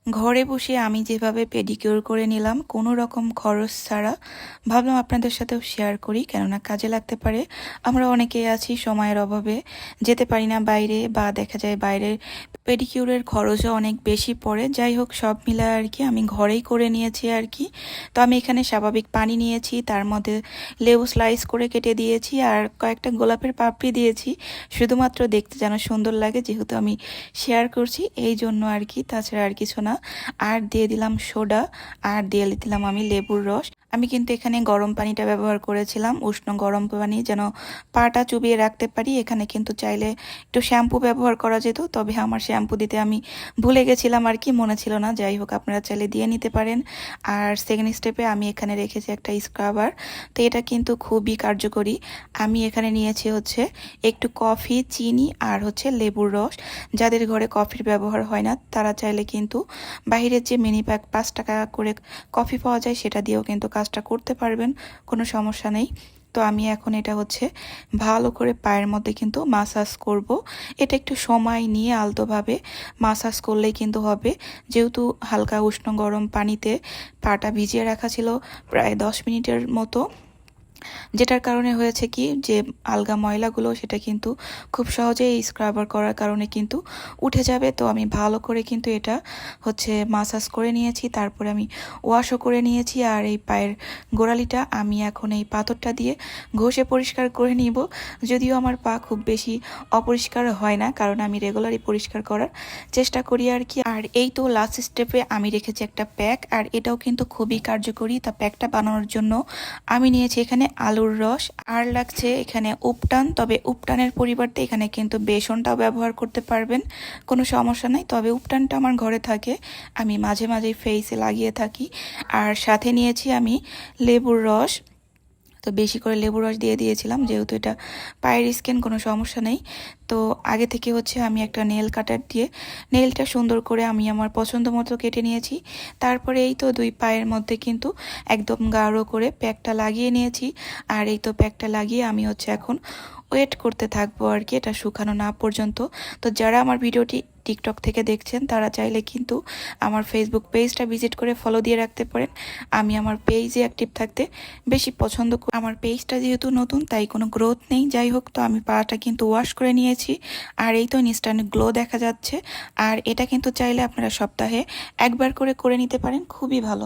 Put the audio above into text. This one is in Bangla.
ঘরে বসে আমি যেভাবে পেডিকিউর করে নিলাম কোনো রকম খরচ ছাড়া, ভাবলাম আপনাদের সাথেও শেয়ার করি, কেননা কাজে লাগতে পারে। আমরা অনেকেই আছি সময়ের অভাবে যেতে পারি না বাইরে, বা দেখা যায় বাইরের পেডিকিউরের খরচও অনেক বেশি পড়ে। যাই হোক, সব মিলায় আর কি আমি ঘরেই করে নিয়েছি আর কি। তো আমি এখানে স্বাভাবিক পানি নিয়েছি, তার মধ্যে লেবু স্লাইস করে কেটে দিয়েছি আর কয়েকটা গোলাপের পাপড়ি দিয়েছি, শুধুমাত্র দেখতে যেন সুন্দর লাগে, যেহেতু আমি শেয়ার করছি এই জন্য আর কি, তাছাড়া আর কিছু না। আর দিয়ে দিলাম সোডা, আর দিয়ে দিলাম আমি লেবুর রস। আমি কিন্তু এখানে গরম পানিটা ব্যবহার করেছিলাম, উষ্ণ গরম পানি, যেন পাটা চুবিয়ে রাখতে পারি। এখানে কিন্তু চাইলে একটু শ্যাম্পু ব্যবহার করা যেত, তবে আমার শ্যাম্পু দিতে আমি ভুলে গেছিলাম আর কি, মনে ছিল না। যাই হোক, আপনারা চাইলে দিয়ে নিতে পারেন। আর সেকেন্ড স্টেপে আমি এখানে রেখেছি একটা স্ক্রাবার, তো এটা কিন্তু খুবই কার্যকরী। আমি এখানে নিয়েছি হচ্ছে একটু কফি, চিনি আর হচ্ছে লেবুর রস। যাদের ঘরে কফির ব্যবহার হয় না তারা চাইলে কিন্তু বাইরের যে মিনি প্যাক 5 টাকা করে কফি পাওয়া যায় সেটা দিয়েও কিন্তু কাজটা করতে পারবেন, কোনো সমস্যা নেই। তো আমি এখন এটা হচ্ছে ভালো করে পায়ের মধ্যে কিন্তু মাসাজ করব। এটা একটু সময় নিয়ে আলতোভাবে মাসাজ করলেই কিন্তু হবে, যেহেতু হালকা উষ্ণ গরম পানিতে পাটা ভিজিয়ে রাখা ছিল প্রায় 10 মিনিটের মতো, যেটার কারণে হয়েছে কি যে আলগা ময়লাগুলো সেটা কিন্তু খুব সহজে এই স্ক্রাবার করার কারণে কিন্তু উঠে যাবে। তো আমি ভালো করে কিন্তু এটা হচ্ছে মাসাজ করে নিয়েছি, তারপরে আমি ওয়াশও করে নিয়েছি। আর এই পায়ের গোড়ালিটা আমি এখন এই পাথরটা দিয়ে ঘষে পরিষ্কার করে নিব। যদিও আমার পা খুব বেশি অপরিষ্কার হয় না, কারণ আমি রেগুলারই পরিষ্কার করার চেষ্টা করি আর কি। আর এই তো লাস্ট স্টেপে আমি রেখেছি একটা প্যাক, আর এটাও কিন্তু খুবই কার্যকরী। তা প্যাকটা বানানোর জন্য আমি নিয়েছি এখানে আলুর রস, আর লাগছে এখানে উপটান। তবে উপটানের পরিবর্তে এখানে কিন্তু বেসনটাও ব্যবহার করতে পারবেন, কোনো সমস্যা নাই। তবে উপটানটা আমার ঘরে থাকে, আমি মাঝে মাঝে ফেসে লাগিয়ে থাকি। আর সাথে নিয়েছি আমি লেবুর রস, তো বেশি করে লেবু রস দিয়ে দিয়েছিলাম, যেহেতু এটা পায়ের স্কিন, কোনো সমস্যা নেই। তো আগে থেকে হচ্ছে আমি একটা নেল কাটার দিয়ে নেলটা সুন্দর করে আমি আমার পছন্দ মতো কেটে নিয়েছি। তারপরে এই তো দুই পায়ের মধ্যে কিন্তু একদম গাঢ় করে প্যাকটা লাগিয়ে নিয়েছি। আর এই তো প্যাকটা লাগিয়ে আমি হচ্ছে এখন ওয়েট করতে থাকবো আর কি, এটা শুকানো না পর্যন্ত। তো যারা আমার ভিডিওটি টিকটক থেকে দেখছেন তারা চাইলে কিন্তু আমার ফেসবুক পেজটা ভিজিট করে ফলো দিয়ে রাখতে পারেন। আমি আমার পেজে অ্যাক্টিভ থাকতে বেশি পছন্দ করি। আমার পেজটা যেহেতু নতুন তাই কোনো গ্রোথ নেই। যাই হোক, তো আমি পাটা কিন্তু ওয়াশ করে নিয়েছি, আর এই তো ইনস্ট্যান্ট গ্লো দেখা যাচ্ছে। আর এটা কিন্তু চাইলে আপনারা সপ্তাহে একবার করে করে নিতে পারেন, খুবই ভালো।